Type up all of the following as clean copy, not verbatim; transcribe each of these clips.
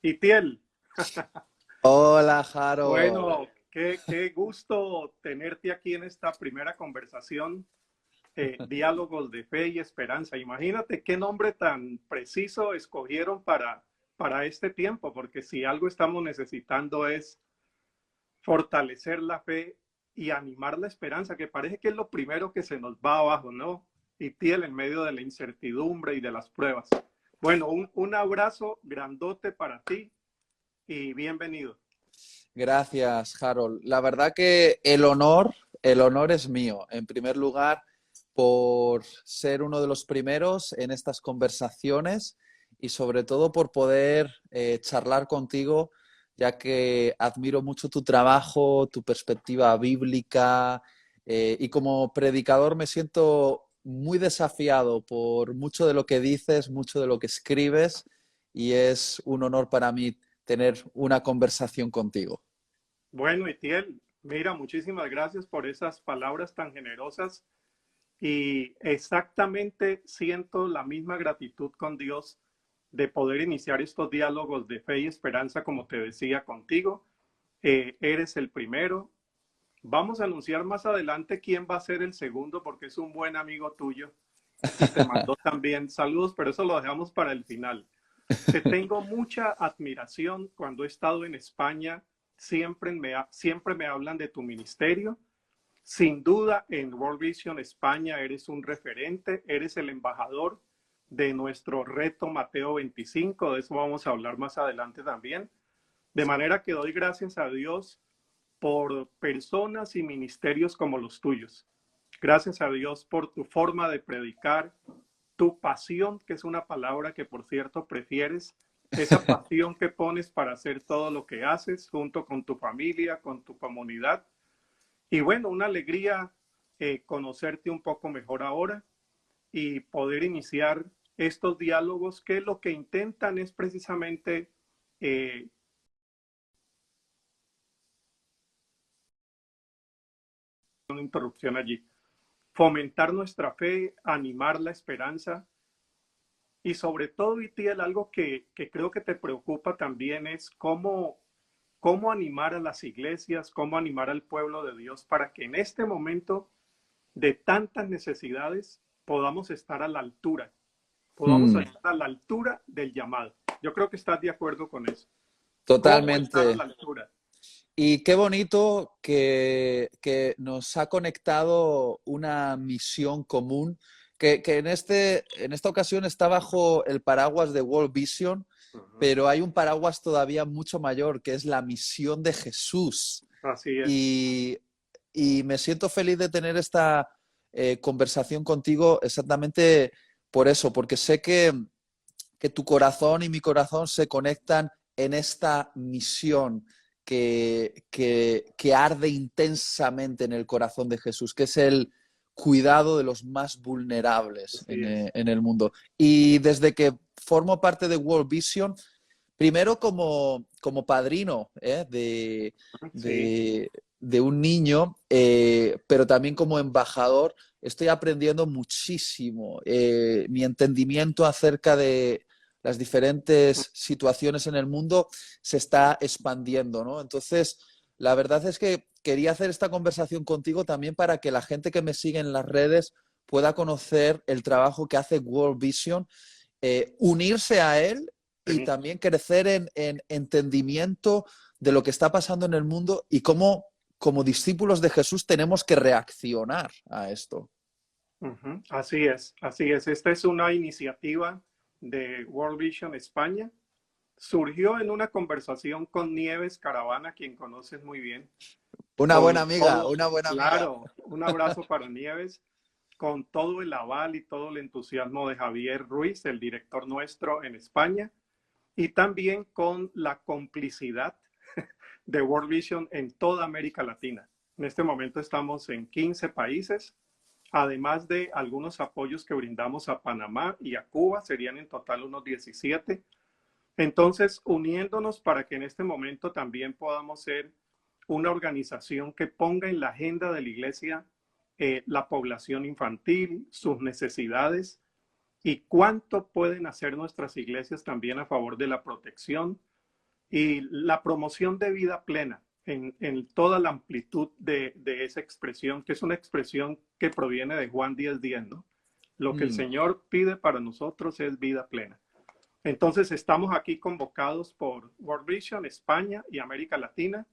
Itiel, Hola, Harold. bueno, qué gusto tenerte aquí en esta primera conversación, Diálogos de Fe y Esperanza. Imagínate qué nombre tan preciso escogieron para este tiempo, porque si algo estamos necesitando es fortalecer la fe y animar la esperanza, que parece que es lo primero que se nos va abajo, ¿no? Itiel, en medio de la incertidumbre y de las pruebas. Bueno, un abrazo grandote para ti y bienvenido. Gracias, Harold. La verdad que el honor es mío. En primer lugar, por ser uno de los primeros en estas conversaciones y sobre todo por poder charlar contigo, ya que admiro mucho tu trabajo, tu perspectiva bíblica y como predicador me siento muy desafiado por mucho de lo que dices, mucho de lo que escribes y es un honor para mí tener una conversación contigo. Bueno, Itiel, mira, muchísimas gracias por esas palabras tan generosas y exactamente siento la misma gratitud con Dios de poder iniciar estos diálogos de fe y esperanza, como te decía contigo. Eres el primero. Vamos a anunciar más adelante quién va a ser el segundo, porque es un buen amigo tuyo y te mandó también saludos, pero eso lo dejamos para el final. Te tengo mucha admiración cuando he estado en España. Siempre me hablan de tu ministerio. Sin duda, en World Vision España eres un referente, eres el embajador de nuestro reto Mateo 25. De eso vamos a hablar más adelante también. De manera que doy gracias a Dios por personas y ministerios como los tuyos. Gracias a Dios por tu forma de predicar, tu pasión, que es una palabra que por cierto prefieres, esa pasión que pones para hacer todo lo que haces junto con tu familia, con tu comunidad. Y bueno, una alegría conocerte un poco mejor ahora y poder iniciar estos diálogos que lo que intentan es precisamente eh, una interrupción allí, fomentar nuestra fe, animar la esperanza y sobre todo, Itiel, algo que creo que te preocupa también es cómo animar a las iglesias, cómo animar al pueblo de Dios para que en este momento de tantas necesidades podamos estar a la altura, podamos Mm, estar a la altura del llamado. Yo creo que estás de acuerdo con eso. ¿Cómo estar a totalmente. la altura? Y qué bonito que nos ha conectado una misión común, que en esta ocasión está bajo el paraguas de World Vision, Uh -huh. pero hay un paraguas todavía mucho mayor, que es la misión de Jesús. Así es. Y, y me siento feliz de tener esta conversación contigo exactamente por eso, porque sé que tu corazón y mi corazón se conectan en esta misión que arde intensamente en el corazón de Jesús, que es el cuidado de los más vulnerables Así es. en el mundo. Y desde que formo parte de World Vision, primero como padrino Sí. de un niño, pero también como embajador, estoy aprendiendo muchísimo. Mi entendimiento acerca de las diferentes situaciones en el mundo se está expandiendo, ¿no? Entonces, la verdad es que quería hacer esta conversación contigo también para que la gente que me sigue en las redes pueda conocer el trabajo que hace World Vision, unirse a él y Sí. también crecer en entendimiento de lo que está pasando en el mundo y cómo, como discípulos de Jesús, tenemos que reaccionar a esto. Ujú. Así es, así es. Esta es una iniciativa de World Vision España. Surgió en una conversación con Nieves Caravana, quien conoces muy bien, Una buena con amiga, todo, una buena amiga. claro, un abrazo para Nieves, con todo el aval y todo el entusiasmo de Javier Ruiz, el director nuestro en España, y también con la complicidad de World Vision en toda América Latina. En este momento estamos en 15 países, además de algunos apoyos que brindamos a Panamá y a Cuba, serían en total unos 17. Entonces, uniéndonos para que en este momento también podamos ser una organización que ponga en la agenda de la iglesia la población infantil, sus necesidades y cuánto pueden hacer nuestras iglesias también a favor de la protección, y la promoción de vida plena en toda la amplitud de esa expresión, que es una expresión que proviene de Juan 10:10, ¿no? Lo que el Mm, Señor pide para nosotros es vida plena. Entonces estamos aquí convocados por World Vision, España y América Latina.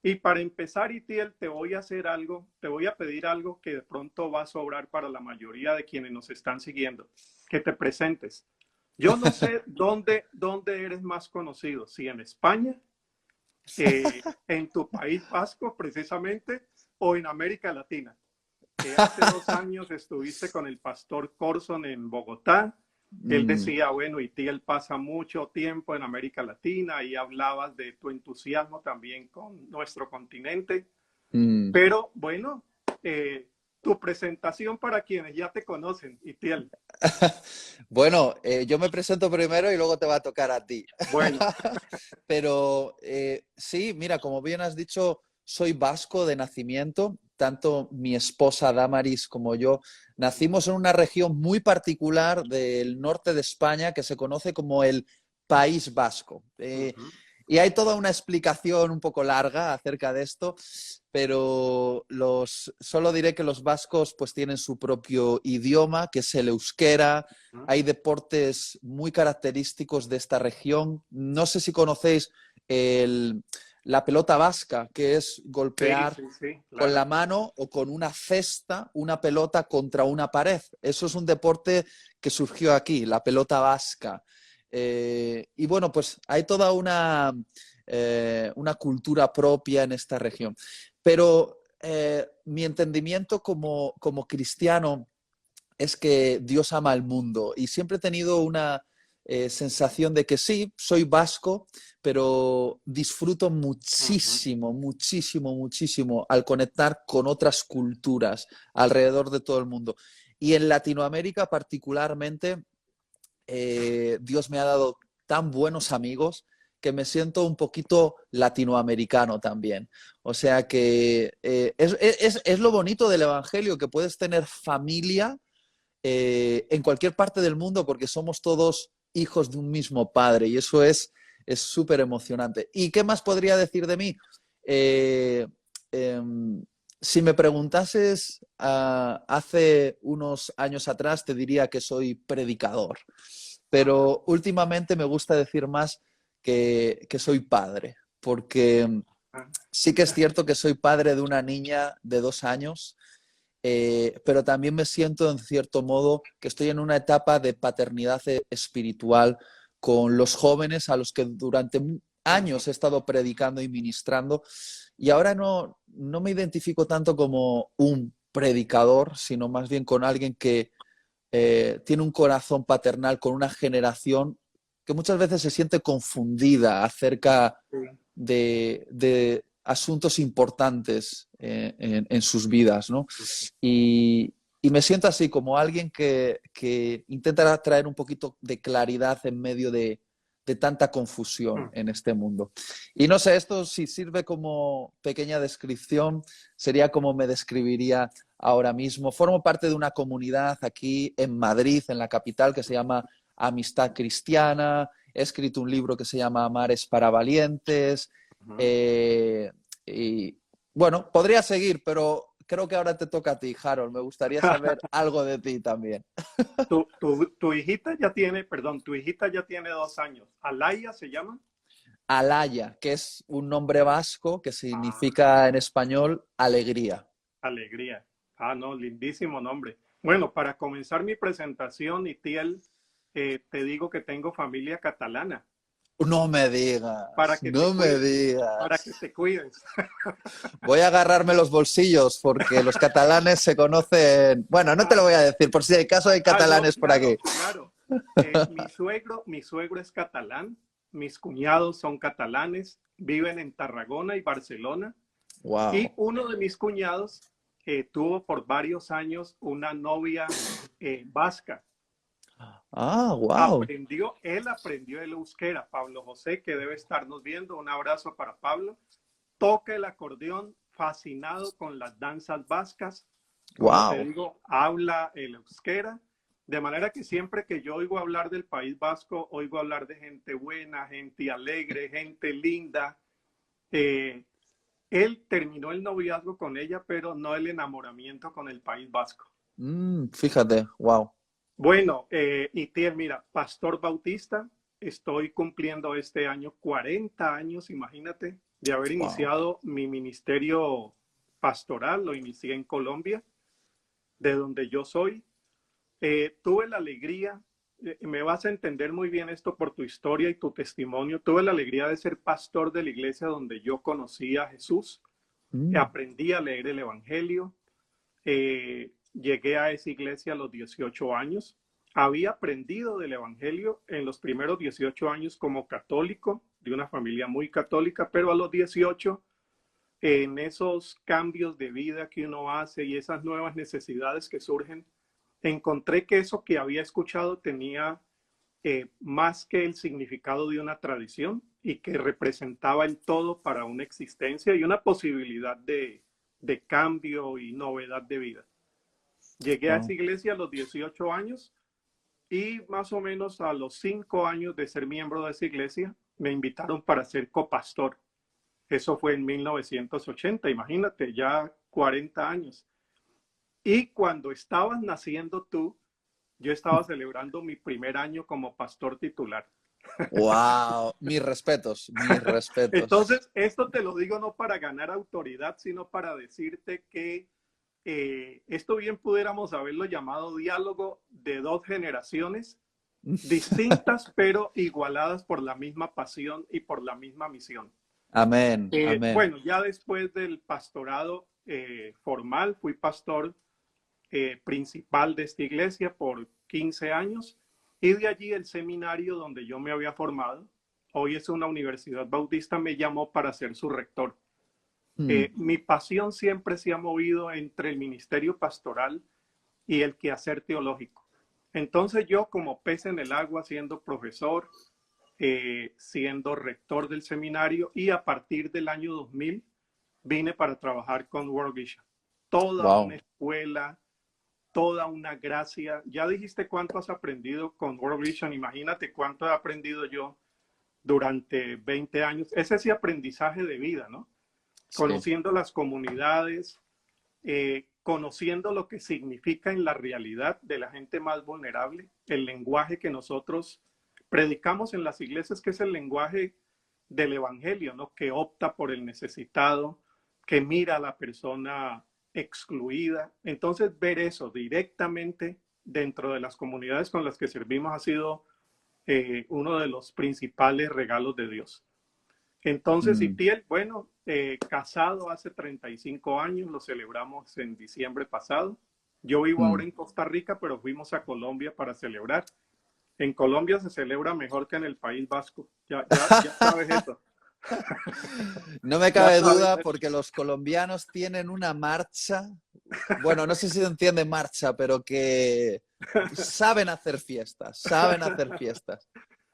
Y para empezar, Itiel, te voy a hacer algo, te voy a pedir algo que de pronto va a sobrar para la mayoría de quienes nos están siguiendo, que te presentes. Yo no sé dónde eres más conocido, si en España, en tu país vasco precisamente, o en América Latina. Hace 2 años estuviste con el pastor Corson en Bogotá. Él mm, decía, bueno, Itiel pasa mucho tiempo en América Latina y hablabas de tu entusiasmo también con nuestro continente. mm. Pero bueno, tu presentación para quienes ya te conocen, Itiel. Bueno, yo me presento primero y luego te va a tocar a ti. Bueno, Pero sí, mira, como bien has dicho, soy vasco de nacimiento. Tanto mi esposa Damaris como yo nacimos en una región muy particular del norte de España que se conoce como el País Vasco. uh-huh. Y hay toda una explicación un poco larga acerca de esto, pero solo diré que los vascos pues tienen su propio idioma, que es el euskera. Hay deportes muy característicos de esta región. No sé si conocéis el, la pelota vasca, que es Sí, golpear sí, sí, con claro. la mano o con una cesta una pelota contra una pared. Eso es un deporte que surgió aquí, la pelota vasca. Y bueno, pues hay toda una cultura propia en esta región. Pero mi entendimiento como cristiano es que Dios ama al mundo y siempre he tenido una sensación de que sí, soy vasco, pero disfruto Uh-huh. muchísimo, muchísimo, muchísimo al conectar con otras culturas alrededor de todo el mundo. Y en Latinoamérica particularmente, Dios me ha dado tan buenos amigos que me siento un poquito latinoamericano también. O sea que es lo bonito del Evangelio, que puedes tener familia en cualquier parte del mundo porque somos todos hijos de un mismo padre y eso es súper emocionante. ¿Y qué más podría decir de mí? Eh, eh, si me preguntases hace unos años atrás, te diría que soy predicador, Ajá. pero últimamente me gusta decir más que soy padre, porque sí que es cierto que soy padre de una niña de 2 años, pero también me siento en cierto modo que estoy en una etapa de paternidad espiritual con los jóvenes a los que durante Uh-huh. años he estado predicando y ministrando y ahora no me identifico tanto como un predicador, sino más bien con alguien que tiene un corazón paternal con una generación que muchas veces se siente confundida acerca Sí. de asuntos importantes en sus vidas, ¿no? Y me siento así como alguien que intenta traer un poquito de claridad en medio de tanta confusión en Uh-huh. este mundo. Y no sé, esto si sirve como pequeña descripción, sería como me describiría ahora mismo. Formo parte de una comunidad aquí en Madrid, en la capital, que se llama Amistad Cristiana. He escrito un libro que se llama Amar es para valientes. Uh-huh. Y bueno, podría seguir, pero creo que ahora te toca a ti, Harold. Me gustaría saber algo de ti también. Tu hijita ya tiene, perdón, tu hijita ya tiene 2 años. Alaya se llama. Alaya, que es un nombre vasco que Ah, significa en español alegría. alegría. Ah, no, lindísimo nombre. Bueno, para comenzar mi presentación, Itiel, te digo que tengo familia catalana No me para digas, que te no me cuides, para que digas. te cuides. Voy a agarrarme los bolsillos porque los catalanes se conocen. Bueno, no te lo Ah, voy a decir por si hay caso hay no, catalanes por aquí. claro, claro. Mi suegro es catalán, mis cuñados son catalanes, viven en Tarragona y Barcelona, y Wow. uno de mis cuñados tuvo por varios años una novia vasca. Ah, wow. Él aprendió el euskera. Pablo José, que debe estarnos viendo, un abrazo para Pablo. Toca el acordeón, fascinado con las danzas vascas. Como te Wow. digo, habla el euskera De manera que siempre que yo oigo hablar del País Vasco, oigo hablar de gente buena, gente alegre, gente linda. Eh, Él terminó el noviazgo con ella, pero no el enamoramiento con el País Vasco. Fíjate, wow. Bueno, Itiel, mira, pastor bautista, estoy cumpliendo este año 40 años, imagínate, de haber Wow. iniciado mi ministerio pastoral. Lo inicié en Colombia, de donde yo soy. Tuve la alegría, me vas a entender muy bien esto por tu historia y tu testimonio, tuve la alegría de ser pastor de la iglesia donde yo conocí a Jesús, Mm, aprendí a leer el Evangelio. Llegué a esa iglesia a los 18 años. Había aprendido del Evangelio en los primeros 18 años como católico, de una familia muy católica, pero a los 18, en esos cambios de vida que uno hace y esas nuevas necesidades que surgen, encontré que eso que había escuchado tenía más que el significado de una tradición y que representaba el todo para una existencia y una posibilidad de cambio y novedad de vida. Llegué a esa wow. iglesia a los 18 años y más o menos a los 5 años de ser miembro de esa iglesia me invitaron para ser copastor. Eso fue en 1980, imagínate, ya 40 años. Y cuando estabas naciendo tú, yo estaba celebrando mi primer año como pastor titular. Wow, mis respetos, mis respetos. Entonces, esto te lo digo no para ganar autoridad, sino para decirte que esto bien pudiéramos haberlo llamado diálogo de dos generaciones distintas, pero igualadas por la misma pasión y por la misma misión. Amén, amén. Bueno, ya después del pastorado formal, fui pastor principal de esta iglesia por 15 años y de allí el seminario donde yo me había formado, hoy es una universidad bautista, me llamó para ser su rector. Mm, Mi pasión siempre se ha movido entre el ministerio pastoral y el quehacer teológico. Entonces yo como pez en el agua, siendo profesor, siendo rector del seminario y a partir del año 2000 vine para trabajar con World Vision. Toda una wow. escuela, toda una gracia. Ya dijiste cuánto has aprendido con World Vision, imagínate cuánto he aprendido yo durante 20 años. Ese sí aprendizaje de vida, ¿no? Sí. Conociendo las comunidades, conociendo lo que significa en la realidad de la gente más vulnerable, el lenguaje que nosotros predicamos en las iglesias, que es el lenguaje del evangelio, ¿no? Que opta por el necesitado, que mira a la persona excluida. Entonces, ver eso directamente dentro de las comunidades con las que servimos ha sido uno de los principales regalos de Dios. Entonces, Mm, Itiel, bueno, casado hace 35 años, lo celebramos en diciembre pasado. Yo vivo ahora mm. en Costa Rica, pero fuimos a Colombia para celebrar. En Colombia se celebra mejor que en el País Vasco. Ya sabes eso. No me Ya cabe sabes duda eso. porque los colombianos tienen una marcha, bueno, no sé si se entiende marcha, pero que saben hacer fiestas, saben hacer fiestas.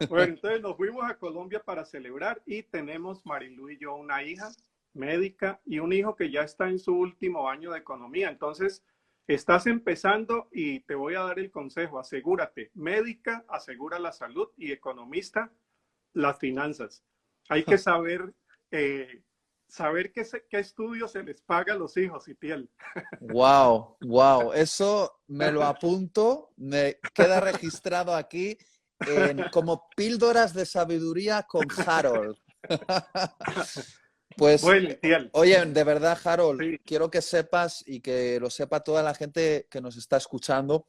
Bueno, entonces nos fuimos a Colombia para celebrar y tenemos Marilu y yo una hija médica y un hijo que ya está en su último año de economía. Entonces, estás empezando y te voy a dar el consejo, asegúrate, médica asegura la salud y economista las finanzas. Hay que saber, saber qué estudios se les paga a los hijos, y piel. Wow, wow, eso me lo apunto, me queda registrado aquí como píldoras de sabiduría con Harold. Pues, Bueno, Itiel, oye, de verdad, Harold, sí, quiero que sepas y que lo sepa toda la gente que nos está escuchando,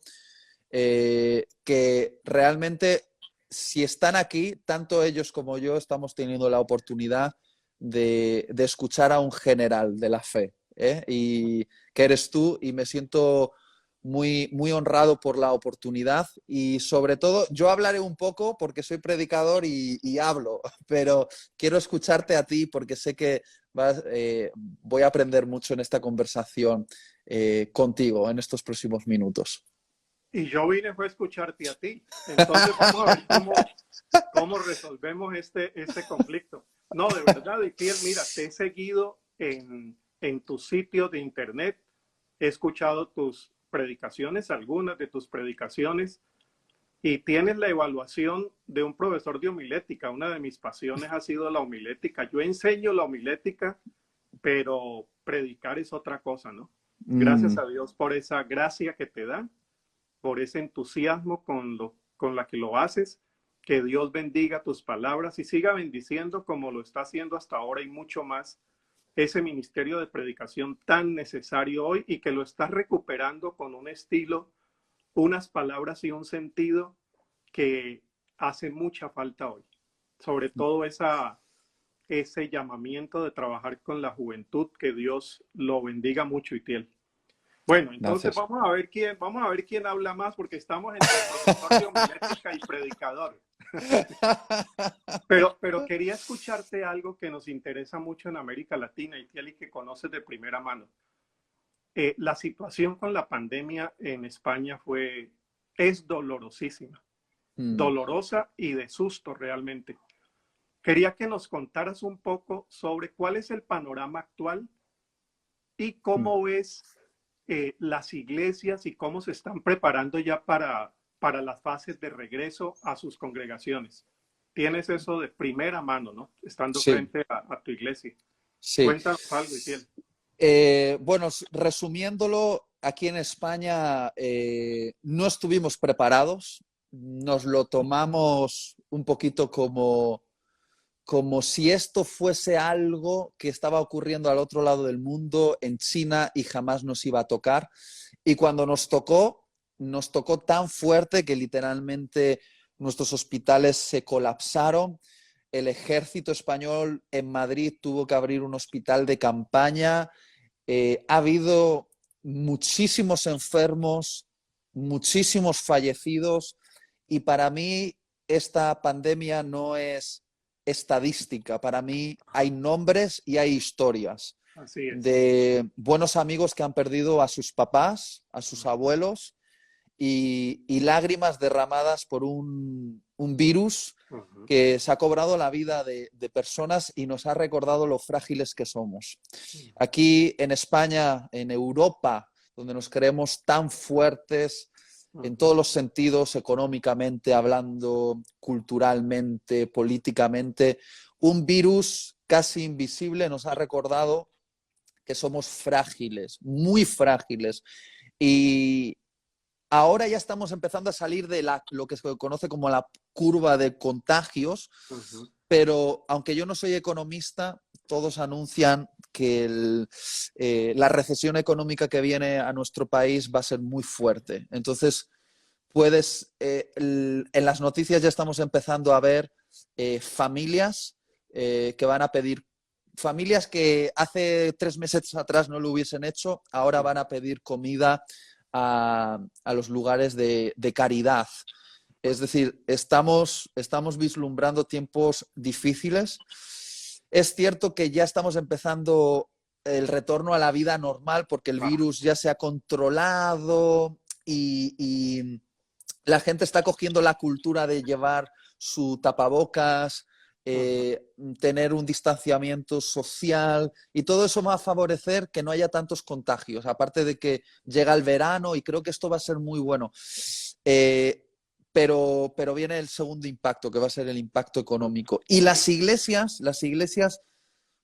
que realmente si están aquí, tanto ellos como yo estamos teniendo la oportunidad de escuchar a un general de la fe, ¿eh? Y que eres tú y me siento muy, muy honrado por la oportunidad y sobre todo yo hablaré un poco porque soy predicador y hablo, pero quiero escucharte a ti porque sé que voy a aprender mucho en esta conversación contigo en estos próximos minutos. y yo vine fue a escucharte a ti. Entonces vamos a ver cómo resolvemos este conflicto. No, de verdad, Itiel, mira, te he seguido en tus sitios de internet, he escuchado tus predicaciones, algunas de tus predicaciones, y tienes la evaluación de un profesor de homilética. Una de mis pasiones ha sido la homilética. Yo enseño la homilética, pero predicar es otra cosa, ¿no? Gracias a Dios por esa gracia que te da, por ese entusiasmo con la que lo haces. Que Dios bendiga tus palabras y siga bendiciendo como lo está haciendo hasta ahora y mucho más ese ministerio de predicación tan necesario hoy, y que lo estás recuperando con un estilo, unas palabras y un sentido que hace mucha falta hoy. Sobre todo ese llamamiento de trabajar con la juventud. Que Dios lo bendiga mucho, Itiel. Bueno, entonces Gracias. vamos a ver quién habla más, porque estamos entre profesor de homilética y predicador. Pero quería escucharte algo que nos interesa mucho en América Latina, Itiel, y que conoces de primera mano. La situación con la pandemia en España es dolorosísima, dolorosa y de susto realmente. Quería que nos contaras un poco sobre cuál es el panorama actual y cómo ves las iglesias y cómo se están preparando ya para las fases de regreso a sus congregaciones. Tienes eso de primera mano, ¿no? Estando Sí, frente a tu iglesia. sí. Cuéntanos algo, Itiel. Bueno, resumiéndolo, aquí en España no estuvimos preparados, nos lo tomamos un poquito como si esto fuese algo que estaba ocurriendo al otro lado del mundo, en China, y jamás nos iba a tocar. Y cuando nos tocó tan fuerte que literalmente nuestros hospitales se colapsaron. El ejército español en Madrid tuvo que abrir un hospital de campaña. Ha habido muchísimos enfermos, muchísimos fallecidos, y para mí esta pandemia no es estadística. Para mí hay nombres y hay historias Así es. de buenos amigos que han perdido a sus papás, a sus abuelos, y lágrimas derramadas por un virus que se ha cobrado la vida de personas y nos ha recordado lo frágiles que somos. Aquí en España, en Europa, donde nos creemos tan fuertes en todos los sentidos, económicamente hablando, culturalmente, políticamente, un virus casi invisible nos ha recordado que somos frágiles, muy frágiles. Y ahora ya estamos empezando a salir de lo que se conoce como la curva de contagios, pero aunque yo no soy economista, todos anuncian que la recesión económica que viene a nuestro país va a ser muy fuerte. Entonces, en las noticias ya estamos empezando a ver familias que van a pedir, familias que hace 3 meses atrás no lo hubiesen hecho, ahora van a pedir comida a los lugares de caridad. Es decir, estamos vislumbrando tiempos difíciles. Es cierto que ya estamos empezando el retorno a la vida normal porque el virus ya se ha controlado y la gente está cogiendo la cultura de llevar su tapabocas, tener un distanciamiento social, y todo eso va a favorecer que no haya tantos contagios, aparte de que llega el verano y creo que esto va a ser muy bueno. Pero viene el segundo impacto, que va a ser el impacto económico. Y las iglesias,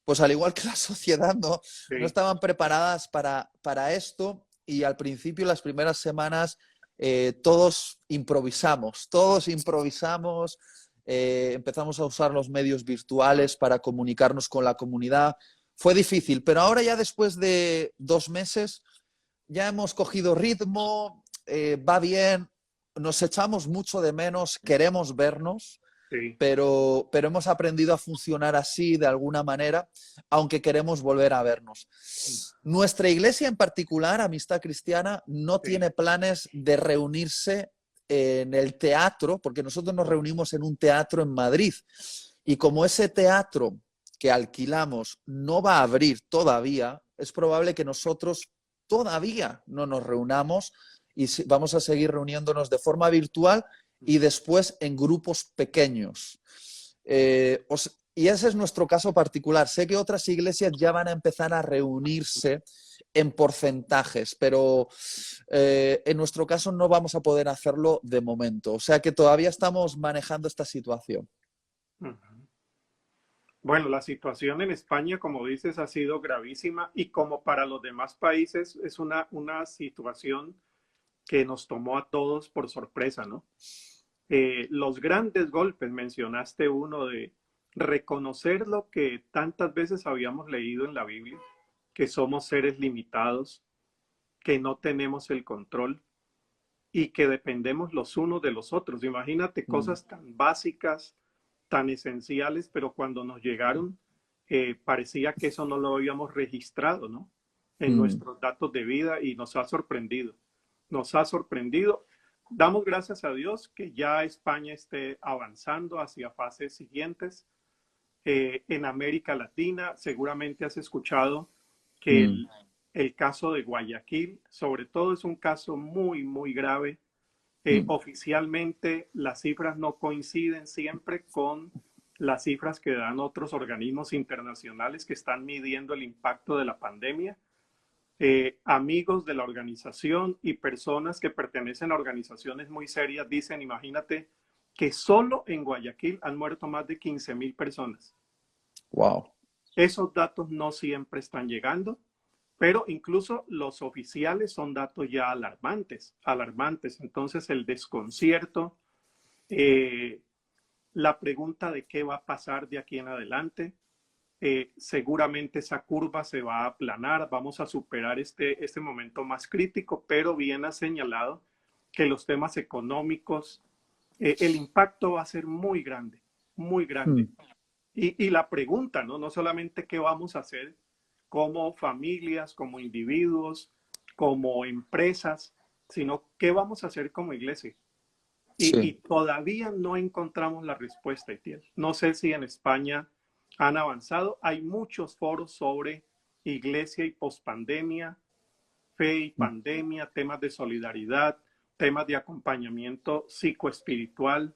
pues al igual que la sociedad, no estaban preparadas para esto, y al principio, las primeras semanas, todos improvisamos, empezamos a usar los medios virtuales para comunicarnos con la comunidad. Fue difícil, pero ahora ya después de 2 meses ya hemos cogido ritmo, va bien, nos echamos mucho de menos, queremos vernos, pero hemos aprendido a funcionar así de alguna manera, aunque queremos volver a vernos. Nuestra iglesia en particular, Amistad Cristiana, no tiene planes de reunirse en el teatro, porque nosotros nos reunimos en un teatro en Madrid, y como ese teatro que alquilamos no va a abrir todavía, es probable que nosotros todavía no nos reunamos, y vamos a seguir reuniéndonos de forma virtual y después en grupos pequeños. Y ese es nuestro caso particular. Sé que otras iglesias ya van a empezar a reunirse en porcentajes, pero en nuestro caso no vamos a poder hacerlo de momento. O sea que todavía estamos manejando esta situación. Ujú. Bueno, la situación en España, como dices, ha sido gravísima y como para los demás países es una situación que nos tomó a todos por sorpresa, ¿no? Los grandes golpes, mencionaste uno de reconocer lo que tantas veces habíamos leído en la Biblia, que somos seres limitados, que no tenemos el control y que dependemos los unos de los otros. Imagínate Mm, cosas tan básicas, tan esenciales, pero cuando nos llegaron, parecía que eso no lo habíamos registrado, ¿no? En mm, nuestros datos de vida y nos ha sorprendido. Nos ha sorprendido. Damos gracias a Dios que ya España esté avanzando hacia fases siguientes. En América Latina, seguramente has escuchado que mm, el caso de Guayaquil, sobre todo, es un caso muy, muy grave. mm. Oficialmente las cifras no coinciden siempre con las cifras que dan otros organismos internacionales que están midiendo el impacto de la pandemia. Amigos de la organización y personas que pertenecen a organizaciones muy serias dicen, imagínate, que solo en Guayaquil han muerto más de 15,000 personas. Wow. Esos datos no siempre están llegando, pero incluso los oficiales son datos ya alarmantes, alarmantes. Entonces el desconcierto, eh, la pregunta de qué va a pasar de aquí en adelante, seguramente esa curva se va a aplanar, vamos a superar este momento más crítico, pero bien ha señalado que los temas económicos, el impacto va a ser muy grande, muy grande. Mm, Y la pregunta, ¿no? No solamente qué vamos a hacer como familias, como individuos, como empresas, sino qué vamos a hacer como iglesia. Y sí. todavía no encontramos la respuesta, Etiel. No sé si en España han avanzado. Hay muchos foros sobre iglesia y pospandemia, fe y Mm. pandemia, temas de solidaridad, temas de acompañamiento psicoespiritual.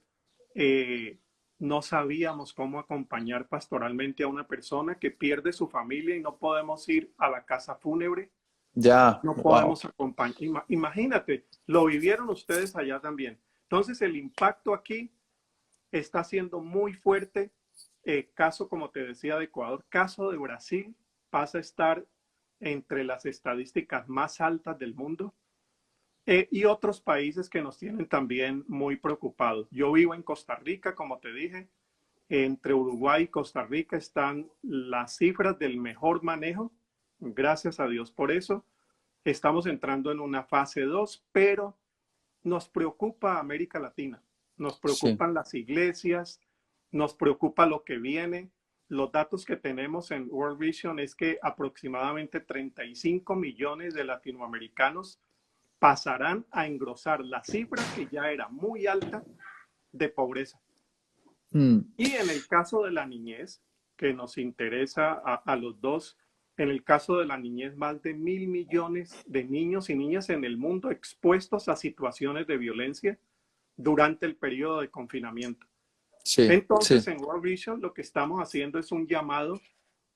Eh, no sabíamos cómo acompañar pastoralmente a una persona que pierde su familia y no podemos ir a la casa fúnebre, Ya, no wow. podemos acompañar. Imagínate, lo vivieron ustedes allá también. Entonces el impacto aquí está siendo muy fuerte. Caso, como te decía, de Ecuador, caso de Brasil pasa a estar entre las estadísticas más altas del mundo. Y otros países que nos tienen también muy preocupados. Yo vivo en Costa Rica, como te dije, entre Uruguay y Costa Rica están las cifras del mejor manejo. Gracias a Dios por eso. Estamos entrando en una fase 2, pero nos preocupa América Latina, nos Sí. preocupan las iglesias, nos preocupa lo que viene. Los datos que tenemos en World Vision es que aproximadamente 35 millones de latinoamericanos pasarán a engrosar la cifra que ya era muy alta de pobreza. Mm, Y en el caso de la niñez, que nos interesa a los dos, en el caso de la niñez, más de 1.000 millones de niños y niñas en el mundo expuestos a situaciones de violencia durante el periodo de confinamiento. sí, Entonces, sí, en World Vision lo que estamos haciendo es un llamado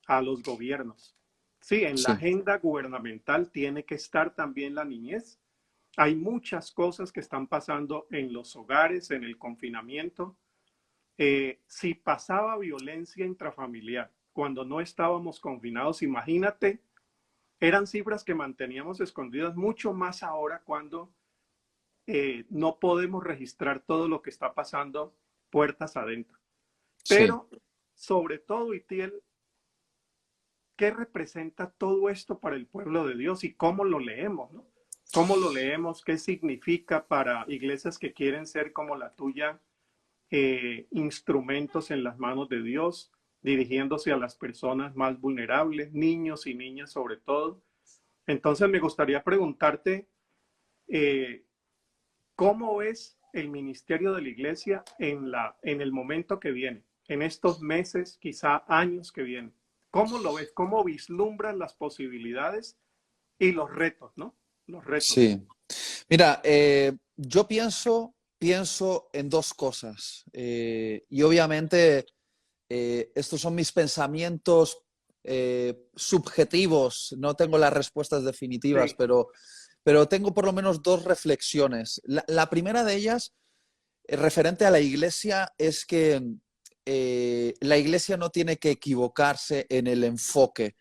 a los gobiernos. Sí, en la sí. agenda gubernamental tiene que estar también la niñez. Hay muchas cosas que están pasando en los hogares, en el confinamiento. Si pasaba violencia intrafamiliar cuando no estábamos confinados, imagínate, eran cifras que manteníamos escondidas mucho más ahora cuando no podemos registrar todo lo que está pasando puertas adentro. Sí. Pero sobre todo, Itiel, ¿qué representa todo esto para el pueblo de Dios y cómo lo leemos, ¿no? ¿Cómo lo leemos? ¿Qué significa para iglesias que quieren ser como la tuya, instrumentos en las manos de Dios, dirigiéndose a las personas más vulnerables, niños y niñas sobre todo? Entonces me gustaría preguntarte, eh, ¿cómo es el ministerio de la iglesia en el momento que viene, en estos meses, quizá años que vienen? ¿Cómo lo ves? ¿Cómo vislumbran las posibilidades y los retos, ¿no? Los retos. Sí. Mira, yo pienso en dos cosas. Y obviamente estos son mis pensamientos subjetivos, no tengo las respuestas definitivas, Sí, pero tengo por lo menos dos reflexiones. La primera de ellas, referente a la Iglesia, es que la Iglesia no tiene que equivocarse en el enfoque.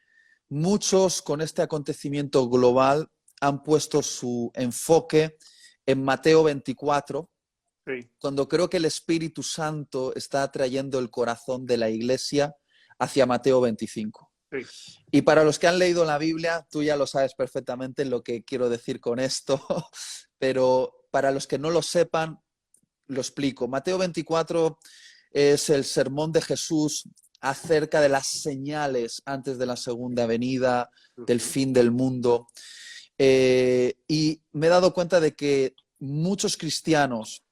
Muchos con este acontecimiento global han puesto su enfoque en Mateo 24, sí, cuando creo que el Espíritu Santo está atrayendo el corazón de la Iglesia hacia Mateo 25. sí. Y para los que han leído la Biblia, tú ya lo sabes perfectamente lo que quiero decir con esto, pero para los que no lo sepan, lo explico. Mateo 24 es el sermón de Jesús acerca de las señales antes de la segunda venida, del Ujú. fin del mundo. Y me he dado cuenta de que muchos cristianos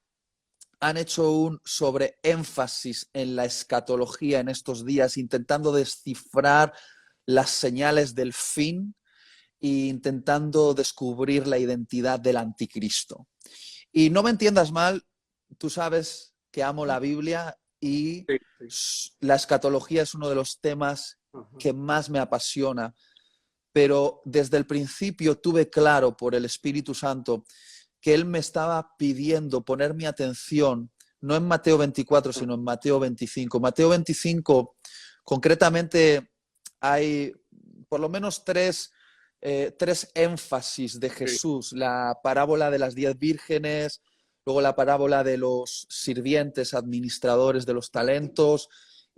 han hecho un sobreénfasis en la escatología en estos días, intentando descifrar las señales del fin e intentando descubrir la identidad del anticristo. Y no me entiendas mal, tú sabes que amo la Biblia y Sí, sí. la escatología es uno de los temas Ujú. que más me apasiona, pero desde el principio tuve claro por el Espíritu Santo que Él me estaba pidiendo poner mi atención no en Mateo 24, sino en Mateo 25. Mateo 25, concretamente, hay por lo menos tres énfasis de Sí. Jesús. La parábola de las 10 vírgenes, luego la parábola de los sirvientes administradores de los talentos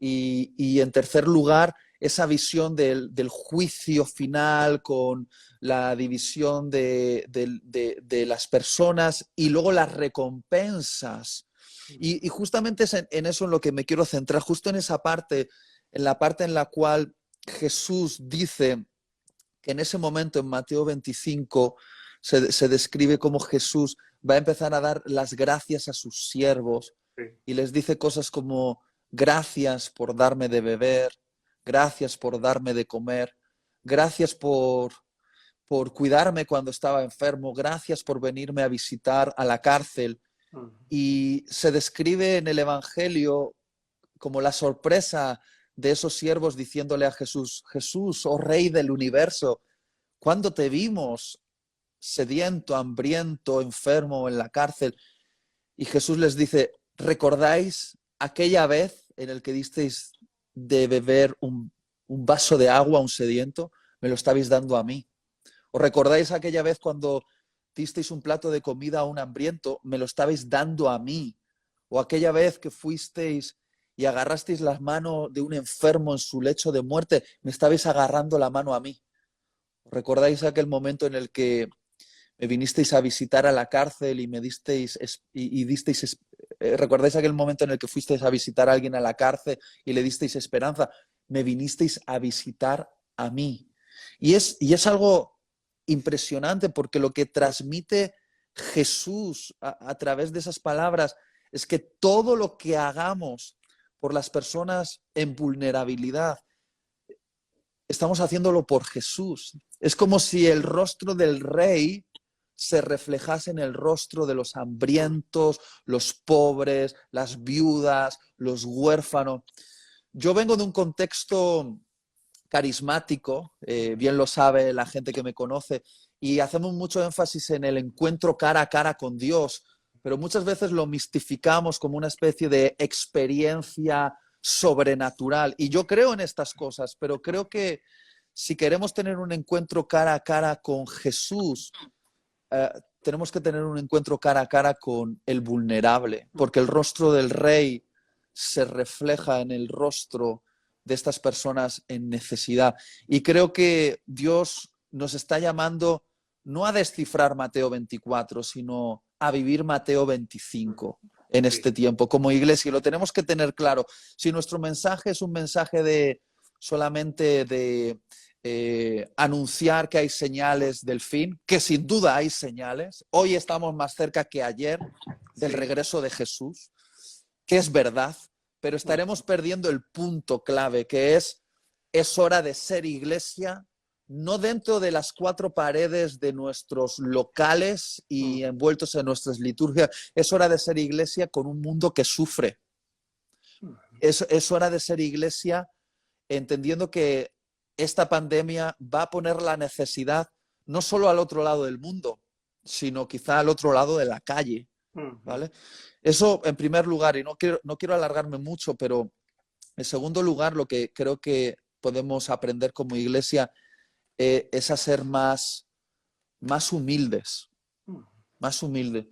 y en tercer lugar, esa visión del juicio final con la división de las personas y luego las recompensas. Y justamente es en eso en lo que me quiero centrar, justo en esa parte, en la parte en la cual Jesús dice que en ese momento, en Mateo 25, se describe cómo Jesús va a empezar a dar las gracias a sus siervos Sí. y les dice cosas como, gracias por darme de beber, gracias por darme de comer, gracias por cuidarme cuando estaba enfermo, gracias por venirme a visitar a la cárcel. Ujú. Y se describe en el Evangelio como la sorpresa de esos siervos diciéndole a Jesús, Jesús, oh Rey del universo, ¿cuándo te vimos sediento, hambriento, enfermo en la cárcel? Y Jesús les dice, ¿recordáis aquella vez en el que disteis de beber un vaso de agua a un sediento? Me lo estabais dando a mí. ¿Os recordáis aquella vez cuando disteis un plato de comida a un hambriento? Me lo estabais dando a mí. O aquella vez que fuisteis y agarrasteis la mano de un enfermo en su lecho de muerte, me estabais agarrando la mano a mí. ¿Os recordáis aquel momento en el que me vinisteis a visitar a la cárcel y me disteis y disteis recordáis aquel momento en el que fuisteis a visitar a alguien a la cárcel y le disteis esperanza? Me vinisteis a visitar a mí. Y es algo impresionante porque lo que transmite Jesús a través de esas palabras es que todo lo que hagamos por las personas en vulnerabilidad, estamos haciéndolo por Jesús. Es como si el rostro del rey se reflejase en el rostro de los hambrientos, los pobres, las viudas, los huérfanos. Yo vengo de un contexto carismático, bien lo sabe la gente que me conoce, y hacemos mucho énfasis en el encuentro cara a cara con Dios, pero muchas veces lo mistificamos como una especie de experiencia sobrenatural. Y yo creo en estas cosas, pero creo que si queremos tener un encuentro cara a cara con Jesús, eh, tenemos que tener un encuentro cara a cara con el vulnerable, porque el rostro del rey se refleja en el rostro de estas personas en necesidad. Y creo que Dios nos está llamando no a descifrar Mateo 24, sino a vivir Mateo 25 en Sí. este tiempo como iglesia. Y lo tenemos que tener claro. Si nuestro mensaje es un mensaje de solamente de anunciar que hay señales del fin, que sin duda hay señales. Hoy estamos más cerca que ayer del Sí. regreso de Jesús, que es verdad, pero estaremos perdiendo el punto clave, que es hora de ser iglesia, no dentro de las cuatro paredes de nuestros locales y envueltos en nuestras liturgias, es hora de ser iglesia con un mundo que sufre. Es hora de ser iglesia entendiendo que esta pandemia va a poner la necesidad no solo al otro lado del mundo, sino quizá al otro lado de la calle, ¿vale? Eso en primer lugar, y no quiero alargarme mucho, pero en segundo lugar, lo que creo que podemos aprender como iglesia es a ser más humildes, más humildes.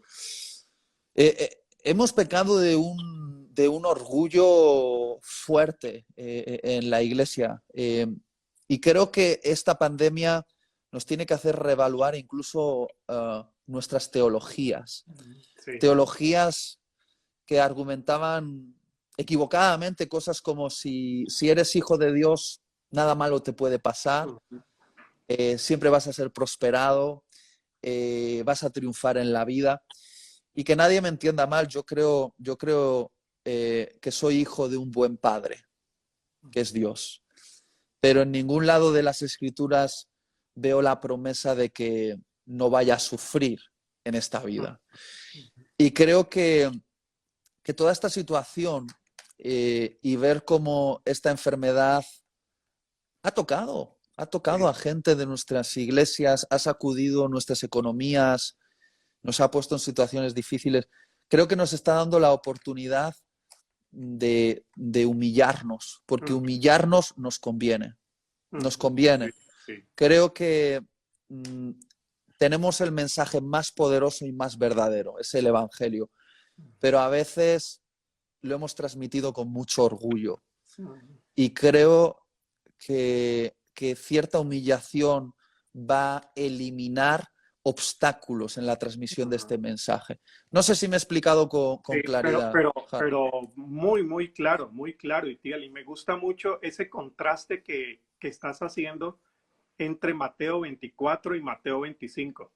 Hemos pecado de un orgullo fuerte en la iglesia y creo que esta pandemia nos tiene que hacer reevaluar incluso nuestras teologías. Sí. Teologías que argumentaban equivocadamente cosas como si eres hijo de Dios, nada malo te puede pasar, siempre vas a ser prosperado, vas a triunfar en la vida. Y que nadie me entienda mal, yo creo que soy hijo de un buen padre, que es Dios. Pero en ningún lado de las Escrituras veo la promesa de que no vaya a sufrir en esta vida. Y creo que toda esta situación y ver cómo esta enfermedad ha tocado a gente de nuestras iglesias, ha sacudido nuestras economías, nos ha puesto en situaciones difíciles. Creo que nos está dando la oportunidad de humillarnos, porque humillarnos nos conviene. Nos conviene. Creo que tenemos el mensaje más poderoso y más verdadero, es el Evangelio, pero a veces lo hemos transmitido con mucho orgullo. Y creo que cierta humillación va a eliminar obstáculos en la transmisión de este mensaje. No sé si me he explicado con claridad. Pero muy claro, Itiel, y me gusta mucho ese contraste que estás haciendo entre Mateo 24 y Mateo 25.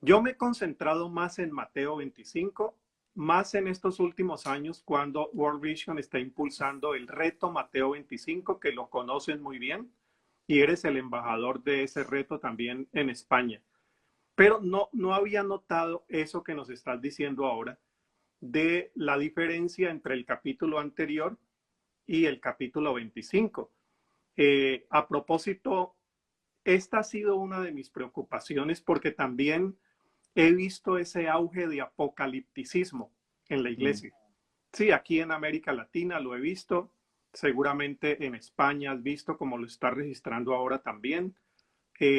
Yo me he concentrado más en Mateo 25, más en estos últimos años cuando World Vision está impulsando el reto Mateo 25, que lo conocen muy bien, y eres el embajador de ese reto también en España. Pero no había notado eso que nos estás diciendo ahora de la diferencia entre el capítulo anterior y el capítulo 25. A propósito, esta ha sido una de mis preocupaciones porque también he visto ese auge de apocalipticismo en la iglesia. Sí, aquí en América Latina lo he visto, seguramente en España has visto como lo está registrando ahora también.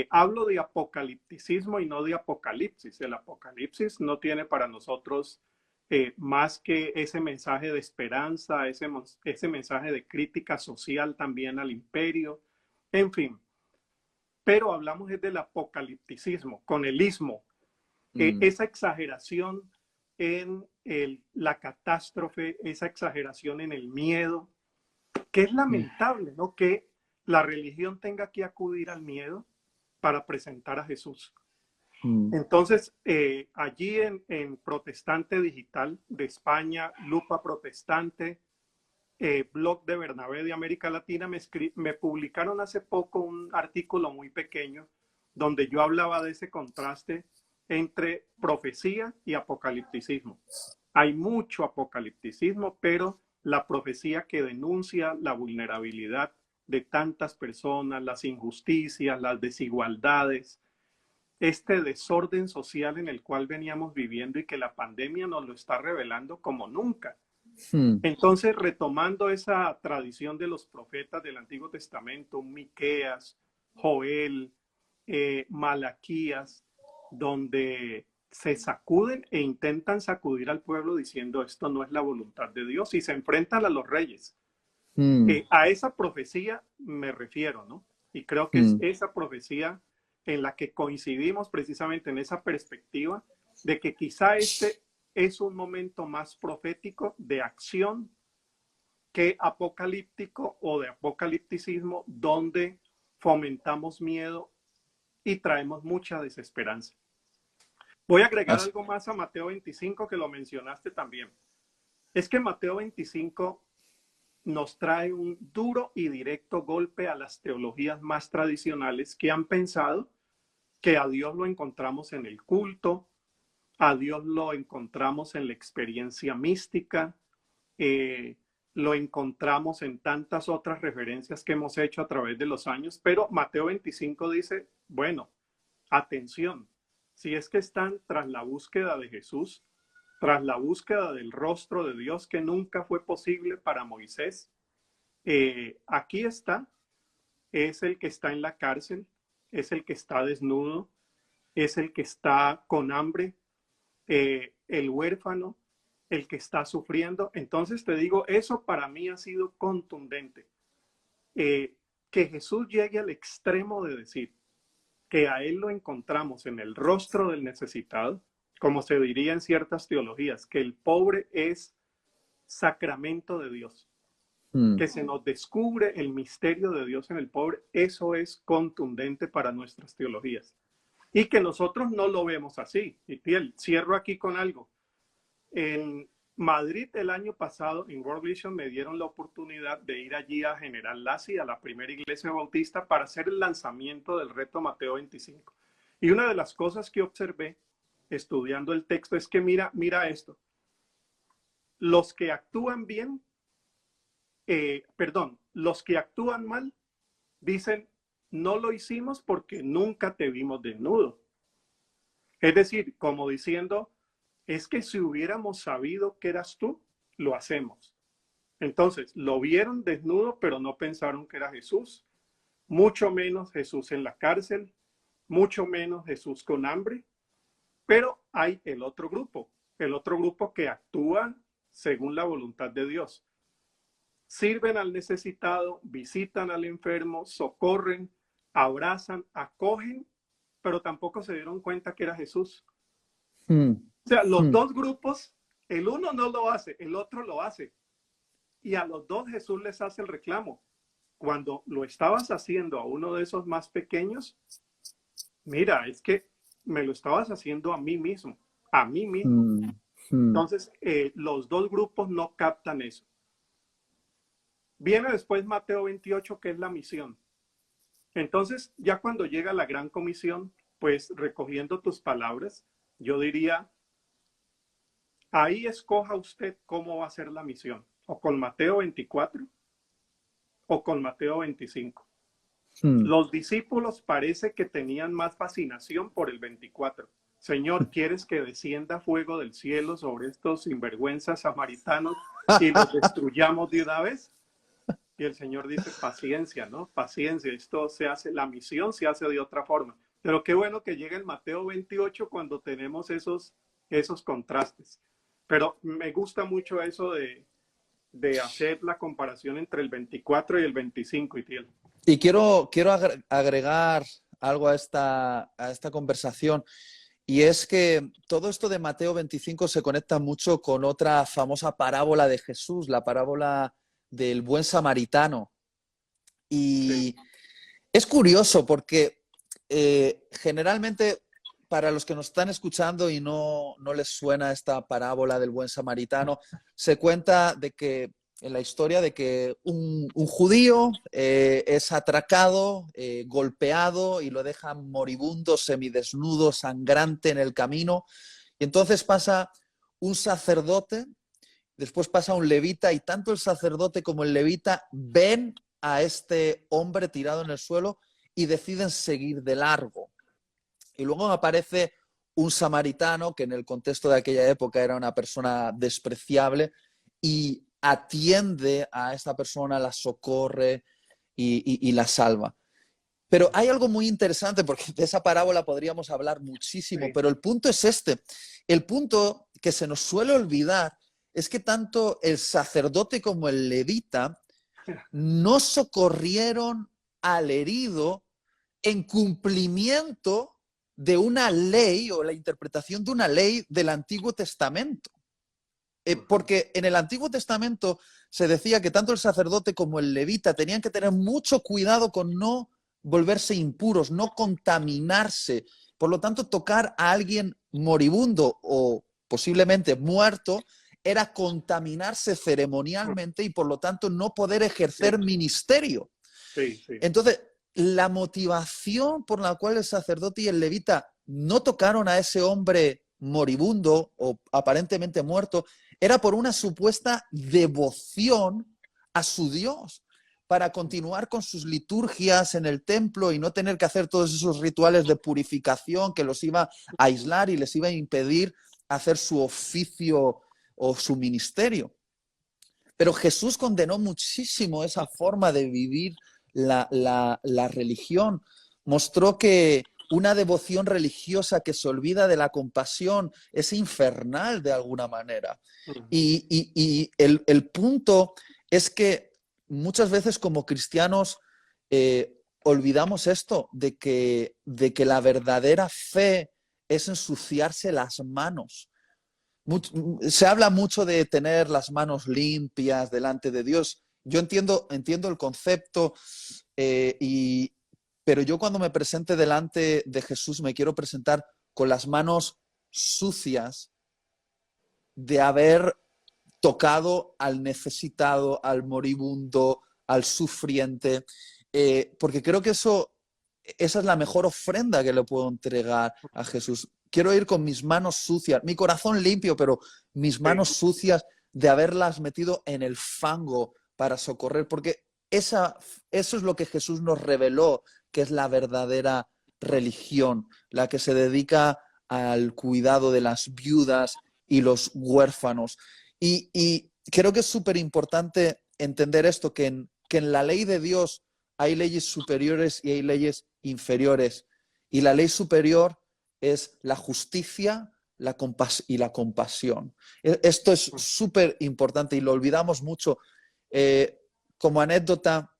Hablo de apocalipticismo y no de apocalipsis. El apocalipsis no tiene para nosotros más que ese mensaje de esperanza, ese mensaje de crítica social también al imperio, en fin. Pero hablamos es del apocalipticismo, con el ismo, esa exageración en la catástrofe, esa exageración en el miedo, que es lamentable, ¿no? Que la religión tenga que acudir al miedo para presentar a Jesús. Entonces, allí en Protestante Digital de España, Lupa Protestante, blog de Bernabé de América Latina, me publicaron hace poco un artículo muy pequeño donde yo hablaba de ese contraste entre profecía y apocalipticismo. Hay mucho apocalipticismo, pero la profecía que denuncia la vulnerabilidad de tantas personas, las injusticias, las desigualdades, este desorden social en el cual veníamos viviendo y que la pandemia nos lo está revelando como nunca. Entonces, retomando esa tradición de los profetas del Antiguo Testamento, Miqueas, Joel, Malaquías, donde se sacuden e intentan sacudir al pueblo diciendo esto no es la voluntad de Dios y se enfrentan a los reyes. A esa profecía me refiero, ¿no? Y creo que es esa profecía en la que coincidimos precisamente en esa perspectiva de que quizá este es un momento más profético de acción que apocalíptico o de apocalipticismo, donde fomentamos miedo y traemos mucha desesperanza. Voy a agregar algo más a Mateo 25 que lo mencionaste también. Es que Mateo 25 nos trae un duro y directo golpe a las teologías más tradicionales que han pensado que a Dios lo encontramos en el culto, a Dios lo encontramos en la experiencia mística, lo encontramos en tantas otras referencias que hemos hecho a través de los años, pero Mateo 25 dice, bueno, atención, si es que están tras la búsqueda de Jesús, tras la búsqueda del rostro de Dios que nunca fue posible para Moisés, aquí está, es el que está en la cárcel, es el que está desnudo, es el que está con hambre, el huérfano, el que está sufriendo. Entonces te digo, eso para mí ha sido contundente. Que Jesús llegue al extremo de decir que a Él lo encontramos en el rostro del necesitado, como se diría en ciertas teologías, que el pobre es sacramento de Dios, que se nos descubre el misterio de Dios en el pobre, eso es contundente para nuestras teologías. Y que nosotros no lo vemos así. Y cierro aquí con algo. En Madrid el año pasado, en World Vision, me dieron la oportunidad de ir allí a General Lassi, a la primera iglesia bautista, para hacer el lanzamiento del reto Mateo 25. Y una de las cosas que observé estudiando el texto es que mira esto. Los que actúan bien, los que actúan mal, dicen, no lo hicimos porque nunca te vimos desnudo. Es decir, como diciendo, es que si hubiéramos sabido que eras tú, lo hacemos. Entonces, lo vieron desnudo, pero no pensaron que era Jesús. Mucho menos Jesús en la cárcel, mucho menos Jesús con hambre. Pero hay el otro grupo que actúa según la voluntad de Dios. Sirven al necesitado, visitan al enfermo, socorren, abrazan, acogen, pero tampoco se dieron cuenta que era Jesús. O sea, los dos grupos, el uno no lo hace, el otro lo hace. Y a los dos Jesús les hace el reclamo. Cuando lo estabas haciendo a uno de esos más pequeños, mira, es que me lo estabas haciendo a mí mismo, a mí mismo. Entonces, los dos grupos no captan eso. Viene después Mateo 28, que es la misión. Entonces, ya cuando llega la gran comisión, pues recogiendo tus palabras, yo diría, ahí escoja usted cómo va a ser la misión, o con Mateo 24 o con Mateo 25. Los discípulos parece que tenían más fascinación por el 24. Señor, ¿quieres que descienda fuego del cielo sobre estos sinvergüenzas samaritanos y los destruyamos de una vez? Y el Señor dice, paciencia, ¿no? Paciencia, esto se hace, la misión se hace de otra forma. Pero qué bueno que llegue el Mateo 28 cuando tenemos esos contrastes. Pero me gusta mucho eso de hacer la comparación entre el 24 y el 25, Itiel. Y quiero agregar algo a esta conversación, y es que todo esto de Mateo 25 se conecta mucho con otra famosa parábola de Jesús, la parábola del buen samaritano. Y sí, es curioso porque generalmente para los que nos están escuchando y no les suena esta parábola del buen samaritano, se cuenta de que en la historia de que un judío es atracado, golpeado y lo dejan moribundo, semidesnudo, sangrante en el camino. Y entonces pasa un sacerdote, después pasa un levita, y tanto el sacerdote como el levita ven a este hombre tirado en el suelo y deciden seguir de largo. Y luego aparece un samaritano, que en el contexto de aquella época era una persona despreciable, y atiende a esta persona, la socorre y la salva. Pero hay algo muy interesante, porque de esa parábola podríamos hablar muchísimo, sí, pero el punto es este. El punto que se nos suele olvidar es que tanto el sacerdote como el levita no socorrieron al herido en cumplimiento de una ley o la interpretación de una ley del Antiguo Testamento. Porque en el Antiguo Testamento se decía que tanto el sacerdote como el levita tenían que tener mucho cuidado con no volverse impuros, no contaminarse. Por lo tanto, tocar a alguien moribundo o posiblemente muerto era contaminarse ceremonialmente y por lo tanto no poder ejercer ministerio. Sí, sí. Entonces, la motivación por la cual el sacerdote y el levita no tocaron a ese hombre moribundo o aparentemente muerto era por una supuesta devoción a su Dios, para continuar con sus liturgias en el templo y no tener que hacer todos esos rituales de purificación que los iba a aislar y les iba a impedir hacer su oficio o su ministerio. Pero Jesús condenó muchísimo esa forma de vivir la religión. Mostró que una devoción religiosa que se olvida de la compasión es infernal de alguna manera. Y el punto es que muchas veces como cristianos olvidamos esto, de que la verdadera fe es ensuciarse las manos. Se habla mucho de tener las manos limpias delante de Dios. Yo entiendo el concepto, pero yo cuando me presente delante de Jesús me quiero presentar con las manos sucias de haber tocado al necesitado, al moribundo, al sufriente, porque creo que esa es la mejor ofrenda que le puedo entregar a Jesús. Quiero ir con mis manos sucias, mi corazón limpio, pero mis manos sucias de haberlas metido en el fango para socorrer, porque eso es lo que Jesús nos reveló, que es la verdadera religión, la que se dedica al cuidado de las viudas y los huérfanos. Y creo que es súper importante entender esto, que en la ley de Dios hay leyes superiores y hay leyes inferiores. Y la ley superior es la justicia y la compasión. Esto es súper importante y lo olvidamos mucho. Como anécdota,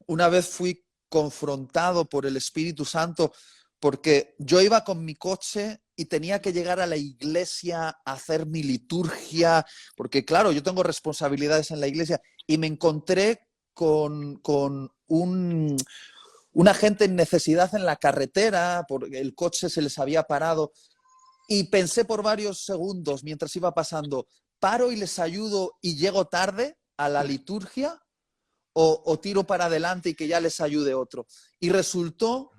una vez fui confrontado por el Espíritu Santo porque yo iba con mi coche y tenía que llegar a la iglesia a hacer mi liturgia, porque claro, yo tengo responsabilidades en la iglesia y me encontré con una gente en necesidad en la carretera, porque el coche se les había parado y pensé por varios segundos mientras iba pasando, ¿paro y les ayudo y llego tarde a la liturgia o tiro para adelante y que ya les ayude otro? Y resultó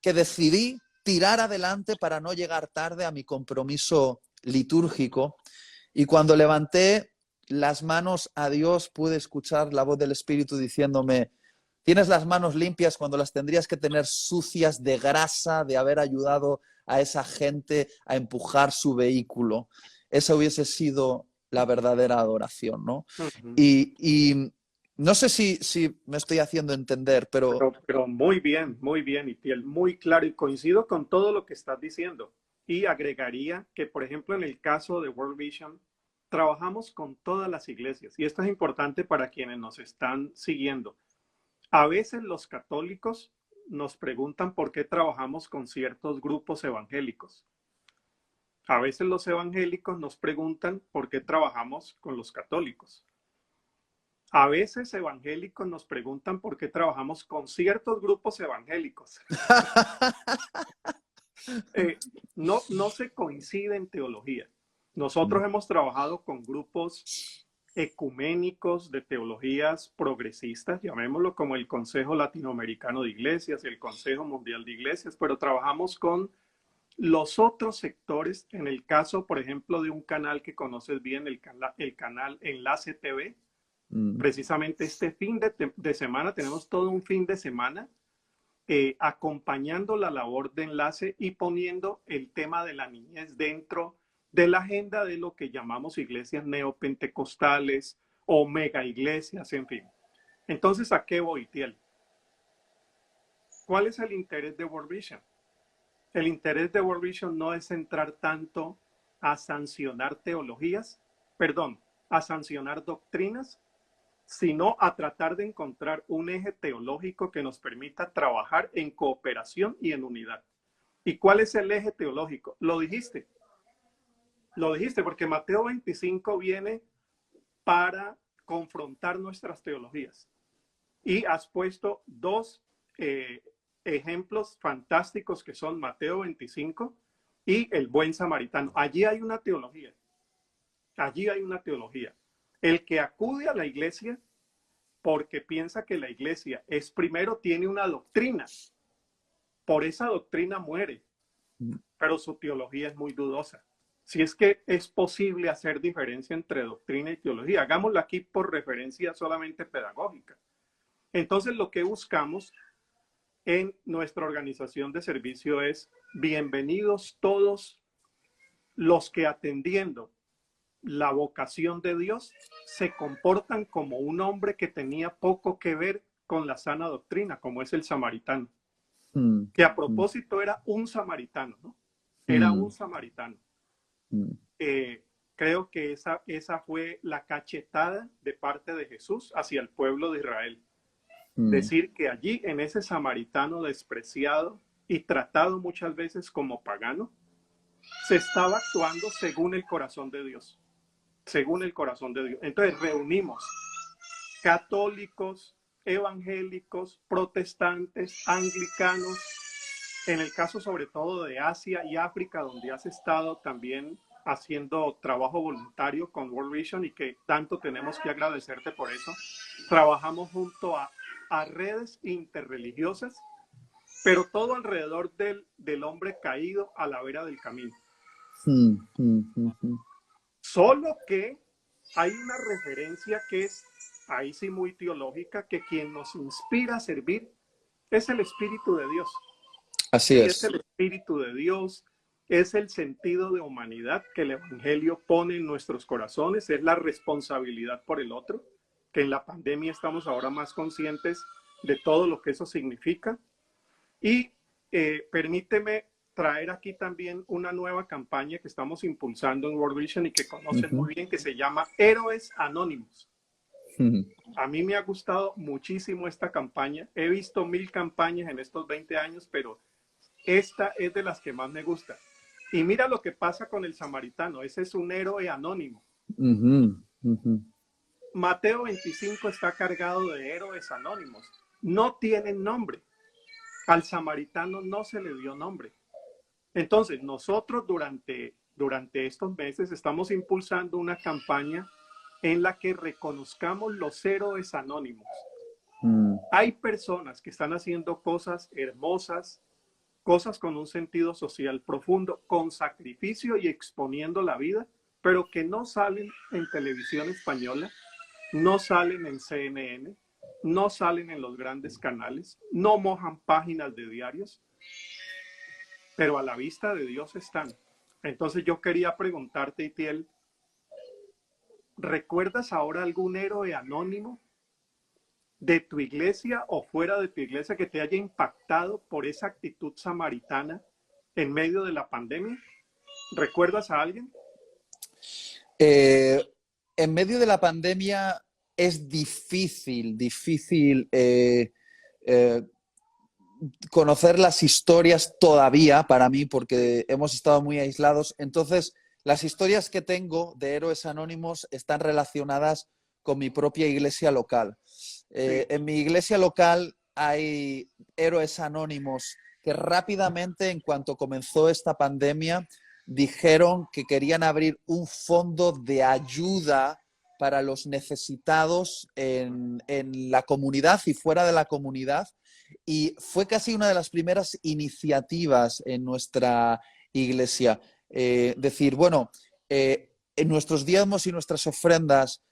que decidí tirar adelante para no llegar tarde a mi compromiso litúrgico. Y cuando levanté las manos a Dios, pude escuchar la voz del Espíritu diciéndome: tienes las manos limpias cuando las tendrías que tener sucias de grasa, de haber ayudado a esa gente a empujar su vehículo. Esa hubiese sido la verdadera adoración, ¿no? Y no sé si me estoy haciendo entender, pero... Pero muy bien, Itiel, muy claro y coincido con todo lo que estás diciendo. Y agregaría que, por ejemplo, en el caso de World Vision, trabajamos con todas las iglesias y esto es importante para quienes nos están siguiendo. A veces los católicos nos preguntan por qué trabajamos con ciertos grupos evangélicos. A veces los evangélicos nos preguntan por qué trabajamos con los católicos. A veces evangélicos nos preguntan por qué trabajamos con ciertos grupos evangélicos. No se coincide en teología. Nosotros hemos trabajado con grupos ecuménicos de teologías progresistas, llamémoslo como el Consejo Latinoamericano de Iglesias y el Consejo Mundial de Iglesias, pero trabajamos con los otros sectores. En el caso, por ejemplo, de un canal que conoces bien, el canal Enlace TV, precisamente este fin de semana, tenemos todo un fin de semana acompañando la labor de Enlace y poniendo el tema de la niñez dentro de la agenda de lo que llamamos iglesias neopentecostales o mega iglesias, en fin. Entonces, ¿a qué voy, Tiel? ¿Cuál es el interés de World Vision? El interés de World Vision no es entrar tanto a sancionar teologías, perdón, a sancionar doctrinas, sino a tratar de encontrar un eje teológico que nos permita trabajar en cooperación y en unidad. ¿Y cuál es el eje teológico? Lo dijiste porque Mateo 25 viene para confrontar nuestras teologías. Y has puesto dos ejemplos fantásticos que son Mateo 25 y el buen samaritano. Allí hay una teología. Allí hay una teología. El que acude a la iglesia porque piensa que la iglesia es primero, tiene una doctrina. Por esa doctrina muere, pero su teología es muy dudosa. si es que es posible hacer diferencia entre doctrina y teología. Hagámoslo aquí por referencia solamente pedagógica. Entonces, lo que buscamos en nuestra organización de servicio es bienvenidos todos los que atendiendo la vocación de Dios se comportan como un hombre que tenía poco que ver con la sana doctrina, como es el samaritano. Que a propósito era un samaritano, ¿no? Era un samaritano. Creo que esa fue la cachetada de parte de Jesús hacia el pueblo de Israel. Decir que allí, en ese samaritano despreciado y tratado muchas veces como pagano, se estaba actuando según el corazón de Dios. Según el corazón de Dios. Entonces reunimos católicos, evangélicos, protestantes, anglicanos, en el caso sobre todo de Asia y África, donde has estado también haciendo trabajo voluntario con World Vision y que tanto tenemos que agradecerte por eso. Trabajamos junto a redes interreligiosas, pero todo alrededor del hombre caído a la vera del camino. Solo que hay una referencia que es, ahí sí muy teológica, que quien nos inspira a servir es el Espíritu de Dios. Así es. Es el Espíritu de Dios, es el sentido de humanidad que el Evangelio pone en nuestros corazones, es la responsabilidad por el otro, que en la pandemia estamos ahora más conscientes de todo lo que eso significa. Y permíteme traer aquí también una nueva campaña que estamos impulsando en World Vision y que conocen muy bien, que se llama Héroes Anónimos. A mí me ha gustado muchísimo esta campaña. He visto 1000 campañas en estos 20 años, pero esta es de las que más me gusta. Y mira lo que pasa con el samaritano. Ese es un héroe anónimo. Mateo 25 está cargado de héroes anónimos. No tienen nombre. Al samaritano no se le dio nombre. Entonces, nosotros durante estos meses estamos impulsando una campaña en la que reconozcamos los héroes anónimos. Hay personas que están haciendo cosas hermosas, cosas con un sentido social profundo, con sacrificio y exponiendo la vida, pero que no salen en televisión española, no salen en CNN, no salen en los grandes canales, no mojan páginas de diarios, pero a la vista de Dios están. Entonces yo quería preguntarte, Itiel, ¿recuerdas ahora algún héroe anónimo de tu iglesia o fuera de tu iglesia que te haya impactado por esa actitud samaritana en medio de la pandemia? ¿Recuerdas a alguien? En medio de la pandemia es difícil conocer las historias todavía para mí porque hemos estado muy aislados. Entonces, las historias que tengo de héroes anónimos están relacionadas con mi propia iglesia local. En mi iglesia local hay héroes anónimos que rápidamente, en cuanto comenzó esta pandemia, dijeron que querían abrir un fondo de ayuda para los necesitados en la comunidad y fuera de la comunidad. Y fue casi una de las primeras iniciativas en nuestra iglesia. Decir, bueno, en nuestros diezmos y nuestras ofrendas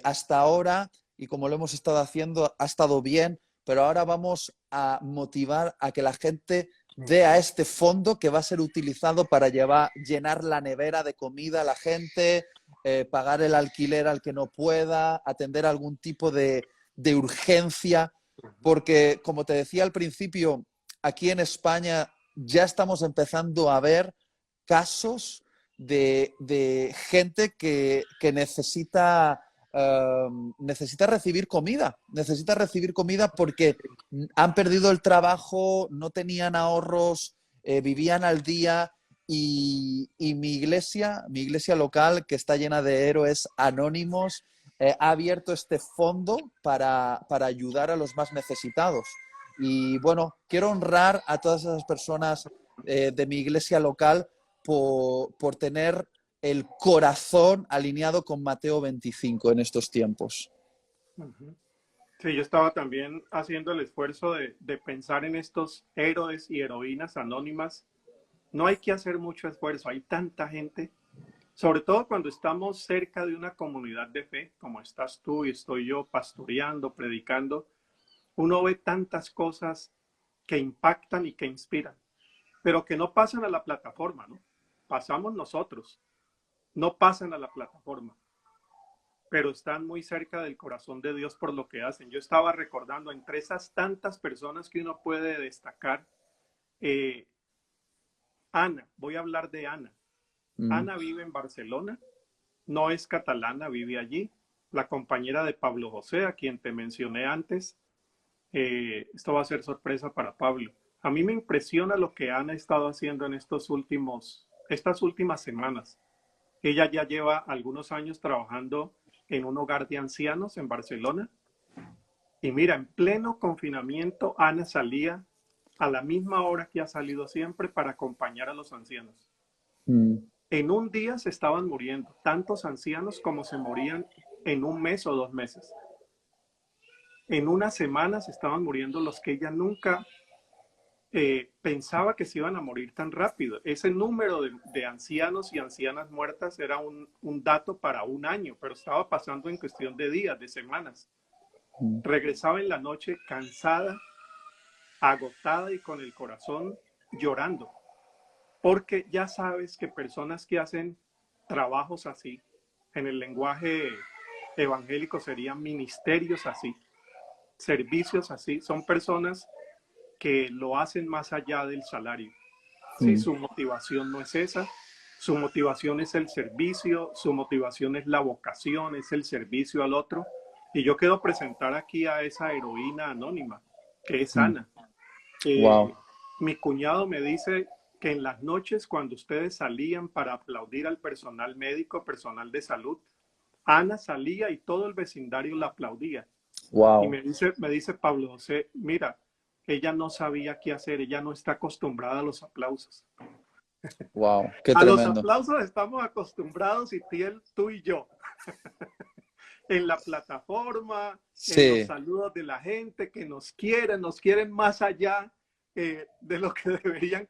hasta ahora, y como lo hemos estado haciendo, ha estado bien, pero ahora vamos a motivar a que la gente dé a este fondo que va a ser utilizado para llenar la nevera de comida a la gente, pagar el alquiler al que no pueda, atender algún tipo de urgencia. Porque, como te decía al principio, aquí en España ya estamos empezando a ver casos de gente que necesita recibir comida porque han perdido el trabajo, no tenían ahorros, vivían al día y mi iglesia local, que está llena de héroes anónimos, ha abierto este fondo para ayudar a los más necesitados. Y bueno, quiero honrar a todas esas personas de mi iglesia local por tener el corazón alineado con Mateo 25 en estos tiempos. Sí, yo estaba también haciendo el esfuerzo de pensar en estos héroes y heroínas anónimas No hay que hacer mucho esfuerzo, hay tanta gente, sobre todo cuando estamos cerca de una comunidad de fe, como estás tú y estoy yo pastoreando, predicando, uno ve tantas cosas que impactan y que inspiran, pero que no pasan a la plataforma, ¿no? Pasamos nosotros, no pasan a la plataforma, pero están muy cerca del corazón de Dios por lo que hacen. Yo estaba recordando entre esas tantas personas que uno puede destacar, eh, Ana, voy a hablar de Ana. Mm. Ana vive en Barcelona, no es catalana, vive allí. La compañera de Pablo José, a quien te mencioné antes, esto va a ser sorpresa para Pablo. A mí me impresiona lo que Ana ha estado haciendo en estas últimas semanas. Ella ya lleva algunos años trabajando en un hogar de ancianos en Barcelona. Y mira, en pleno confinamiento, Ana salía a la misma hora que ha salido siempre para acompañar a los ancianos. Mm. En un día se estaban muriendo tantos ancianos como se morían en un mes o 2 meses. En una semana se estaban muriendo los que ella nunca pensaba que se iban a morir tan rápido. Ese número de ancianos y ancianas muertas era un dato para un año, pero estaba pasando en cuestión de días, de semanas. Mm. Regresaba en la noche cansada, agotada y con el corazón llorando, porque ya sabes que personas que hacen trabajos así, en el lenguaje evangélico serían ministerios así, servicios así, son personas que lo hacen más allá del salario. Sí, Mm. su motivación no es esa, su motivación es el servicio, su motivación es la vocación, es el servicio al otro. Y yo quiero presentar aquí a esa heroína anónima, que es Mm. Ana. Wow. Mi cuñado me dice que en las noches cuando ustedes salían para aplaudir al personal médico, personal de salud, Ana salía y todo el vecindario la aplaudía. Y Wow. me dice Pablo José, mira, ella no sabía qué hacer, ella no está acostumbrada a los aplausos. Wow. Qué A los tremendo. aplausos estamos acostumbrados, Itiel, tú y yo, en la plataforma, en los Sí, saludos de la gente que nos quieren más allá de lo que deberían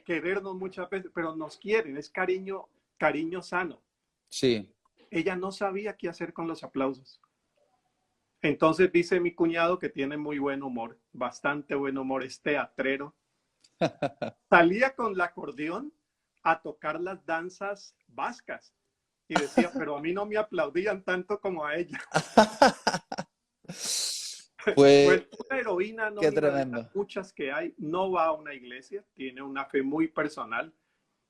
querernos muchas veces, pero nos quieren, es cariño, cariño sano. sí. Ella no sabía qué hacer con los aplausos. Entonces dice mi cuñado que tiene muy buen humor, bastante buen humor, es teatrero. Salía con el acordeón a tocar las danzas vascas y decía, pero a mí no me aplaudían tanto como a ella. Pues Pues una heroína qué anónima de las tremendo. muchas que hay, no va a una iglesia, tiene una fe muy personal,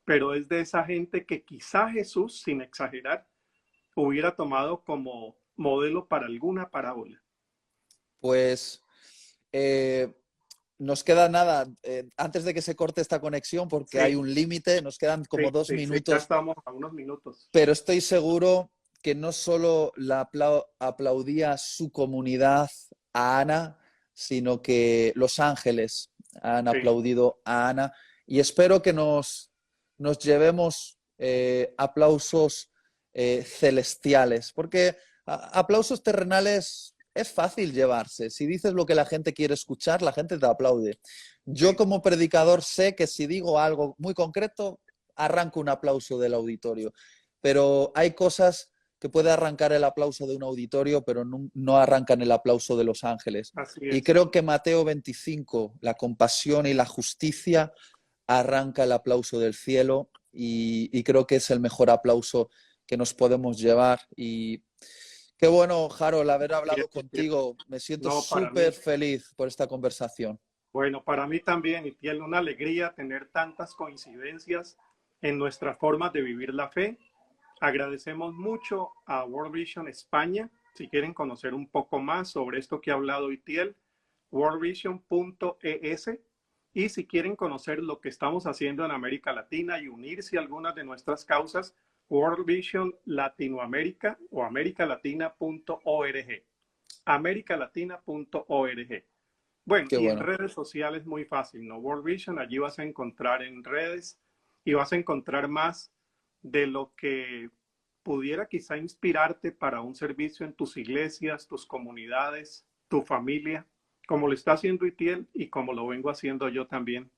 pero es de esa gente que quizá Jesús, sin exagerar, hubiera tomado como modelo para alguna parábola. Pues eh, nos queda nada, antes de que se corte esta conexión, porque hay Sí, un límite, nos quedan como sí, dos sí, sí, ya minutos, estamos a unos minutos. pero estoy seguro que no solo la aplaudía su comunidad a Ana, sino que los ángeles han Sí, aplaudido a Ana y espero que nos llevemos aplausos celestiales, porque aplausos terrenales es fácil llevarse. Si dices lo que la gente quiere escuchar, la gente te aplaude. Yo sí, como predicador sé que si digo algo muy concreto, arranco un aplauso del auditorio, pero hay cosas que puede arrancar el aplauso de un auditorio, pero no arrancan el aplauso de los ángeles. así Y es. creo que Mateo 25, la compasión y la justicia, arranca el aplauso del cielo y creo que es el mejor aplauso que nos podemos llevar. Y qué bueno, Harold, haber hablado contigo. Me siento No, para súper mí. feliz por esta conversación. Bueno, para mí también, y tiene una alegría tener tantas coincidencias en nuestras formas de vivir la fe. Agradecemos mucho a World Vision España. Si quieren conocer un poco más sobre esto que ha hablado Itiel, worldvision.es. Y si quieren conocer lo que estamos haciendo en América Latina y unirse a algunas de nuestras causas, World Vision Latinoamérica o americalatina.org. americalatina.org. Bueno, Qué y en bueno. redes sociales muy fácil, ¿no? World Vision, allí vas a encontrar en redes y vas a encontrar más de lo que pudiera quizá inspirarte para un servicio en tus iglesias, tus comunidades, tu familia, como lo está haciendo Itiel y como lo vengo haciendo yo también.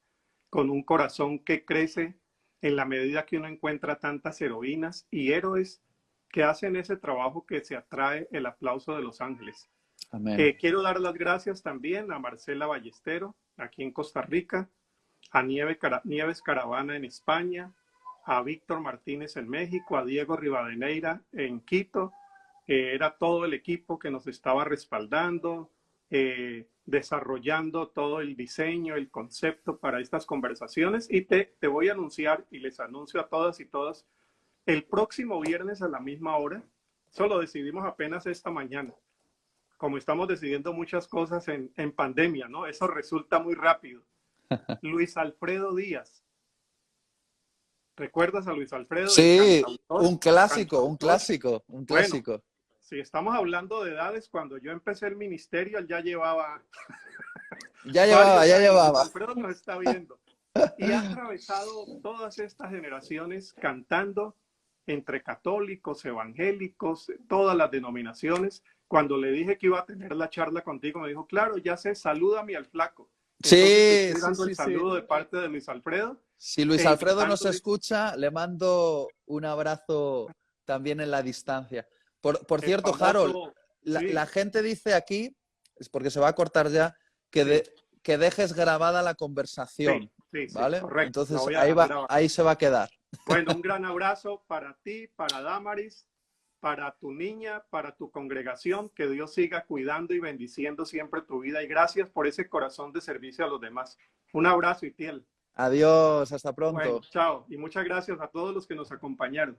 con un corazón que crece en la medida que uno encuentra tantas heroínas y héroes que hacen ese trabajo que se atrae el aplauso de los ángeles. Amén. Quiero dar las gracias también a Marcela Ballestero, aquí en Costa Rica, a Nieves Caravana en España, a Víctor Martínez en México, a Diego Rivadeneira en Quito. Era todo el equipo que nos estaba respaldando, desarrollando todo el diseño, el concepto para estas conversaciones. Y te voy a anunciar y les anuncio a todas y todas, el próximo viernes a la misma hora, solo decidimos apenas esta mañana, como estamos decidiendo muchas cosas en pandemia, ¿no? Eso resulta muy rápido. Luis Alfredo Díaz. ¿Recuerdas a Luis Alfredo, el Sí, cantautor? un clásico, un Cantautor. clásico, un Bueno, clásico. si estamos hablando de edades, cuando yo empecé el ministerio, él ya llevaba Ya llevaba, varios ya años. Luis llevaba. Alfredo nos está viendo. Y ha atravesado todas estas generaciones cantando entre católicos, evangélicos, todas las denominaciones. Cuando le dije que iba a tener la charla contigo, me dijo, claro, ya sé, salúdame al flaco. Entonces te Sí, estoy sí, dando el sí, sí. saludo de parte de Luis Alfredo Si Luis e Alfredo nos invitándole, escucha, le mando un abrazo también en la distancia. Por el cierto, Harold, famoso, la sí, gente dice aquí, es porque se va a cortar ya, que, sí, que dejes grabada la sí, conversación, sí, sí, ¿vale? correcto, la Entonces voy a dejar grabada. ahí se va a quedar. Bueno, un gran abrazo para ti, para Damaris, para tu niña, para tu congregación, que Dios siga cuidando y bendiciendo siempre tu vida y gracias por ese corazón de servicio a los demás. Un abrazo, Itiel. Adiós, hasta Bueno, pronto. chao y muchas gracias a todos los que nos acompañaron.